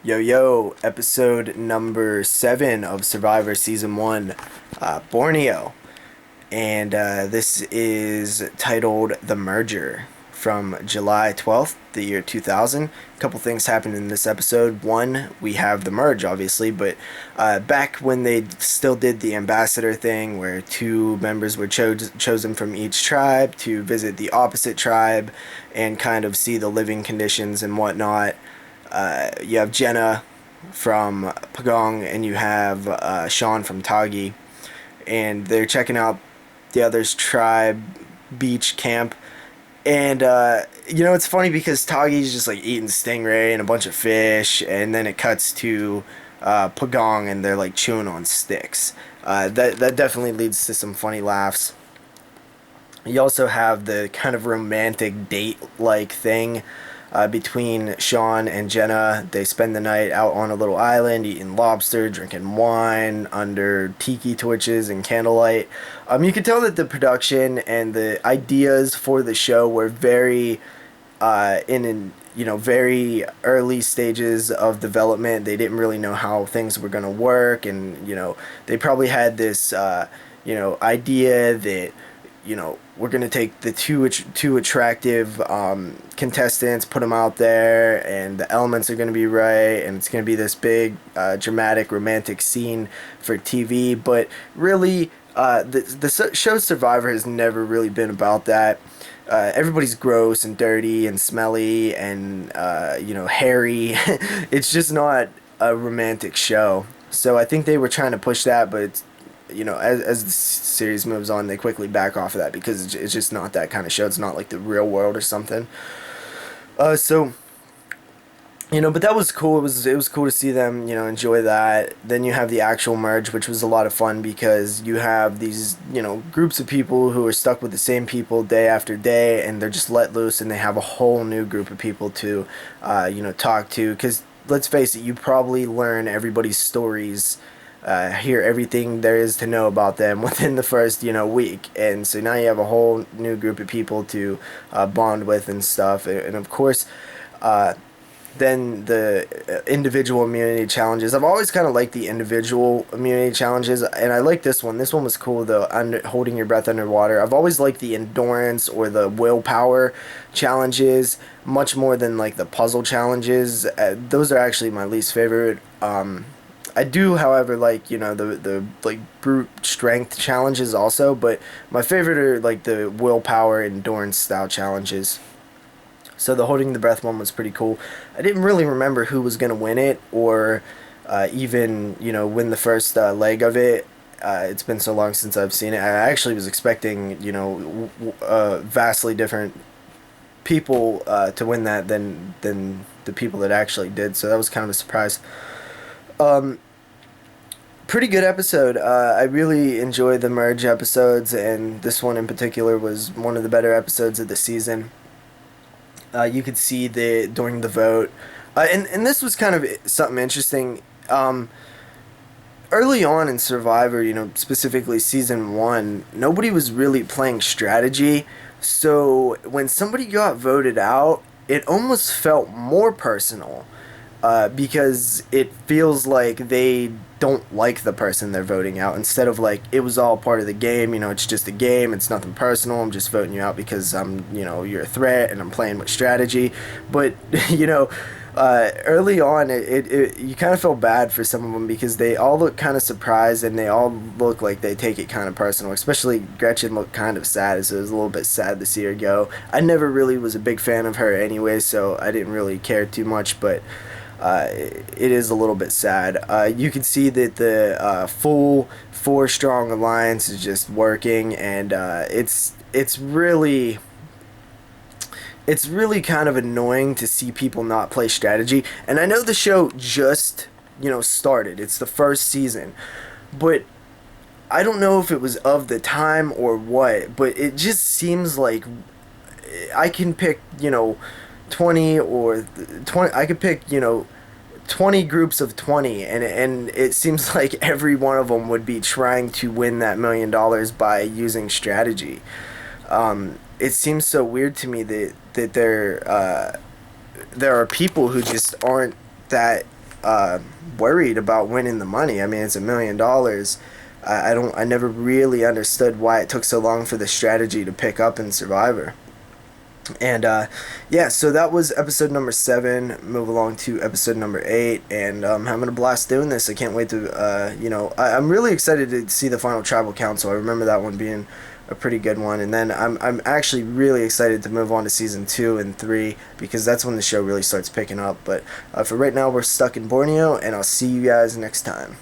Yo, yo, episode number 7 of Survivor Season 1, Borneo. And this is titled The Merger from July 12th, the year 2000. A couple things happened in this episode. One, we have the merge, obviously, but back when they still did the ambassador thing, where two members were chosen from each tribe to visit the opposite tribe and kind of see the living conditions and whatnot. You have Jenna from Pagong and you have Sean from Tagi, and they're checking out the other's tribe beach camp. And it's funny because Tagi's just like eating stingray and a bunch of fish, and then it cuts to Pagong and they're like chewing on sticks. That definitely leads to some funny laughs. You also have the kind of romantic date like thing between Sean and Jenna. They spend the night out on a little island eating lobster, drinking wine under tiki torches and candlelight. You could tell that the production and the ideas for the show were very very early stages of development. They didn't really know how things were going to work, and they probably had this idea that we're gonna take the two attractive contestants, put them out there, and the elements are gonna be right, and it's gonna be this big, dramatic, romantic scene for TV. But really, the show Survivor has never really been about that. Everybody's gross and dirty and smelly and hairy. It's just not a romantic show. So I think they were trying to push that, but it's as the series moves on, they quickly back off of that because it's just not that kind of show. It's not like the real world or something. But that was cool. It was cool to see them, enjoy that. Then you have the actual merge, which was a lot of fun because you have these, groups of people who are stuck with the same people day after day, and they're just let loose, and they have a whole new group of people to, talk to. Because let's face it, you probably learn everybody's stories, hear everything there is to know about them within the first week, and so now you have a whole new group of people to bond with and stuff. And of course, then the individual immunity challenges. I've always kind of liked the individual immunity challenges, and I like this one. This one was cool, though, holding your breath underwater. I've always liked the endurance or the willpower challenges much more than like the puzzle challenges. Those are actually my least favorite. I do, however, like the like brute strength challenges also, but my favorite are like the willpower endurance style challenges. So the holding the breath one was pretty cool. I didn't really remember who was gonna win it, or even win the first leg of it. It's been so long since I've seen it. I actually was expecting vastly different people to win that than the people that actually did. So that was kind of a surprise. Pretty good episode. I really enjoyed the merge episodes, and this one in particular was one of the better episodes of the season. You could see during the vote, and this was kind of something interesting. Early on in Survivor, specifically season 1, nobody was really playing strategy. So when somebody got voted out, it almost felt more personal, because it feels like they don't like the person they're voting out, instead of like it was all part of the game. It's just a game, it's nothing personal, I'm just voting you out because you're a threat and I'm playing with strategy. But early on, it you kind of feel bad for some of them because they all look kind of surprised, and they all look like they take it kind of personal. Especially Gretchen looked kind of sad, so it was a little bit sad to see her go. I never really was a big fan of her anyway, so I didn't really care too much, but it is a little bit sad. You can see that the full 4-strong alliance is just working, and it's really kind of annoying to see people not play strategy. And I know the show just started. It's the first season, but I don't know if it was of the time or what. But it just seems like I can pick 20 or 20. I could pick 20 groups of 20, and it seems like every one of them would be trying to win that $1 million by using strategy. It seems so weird to me that there are people who just aren't that worried about winning the money. I mean, it's $1 million. I never really understood why it took so long for the strategy to pick up in Survivor. And yeah, so that was episode number 7. Move along to episode number 8, and having a blast doing this. I can't wait to, I'm really excited to see the final tribal council. I remember that one being a pretty good one, and then I'm actually really excited to move on to season 2 and 3 because that's when the show really starts picking up. But for right now, we're stuck in Borneo, and I'll see you guys next time.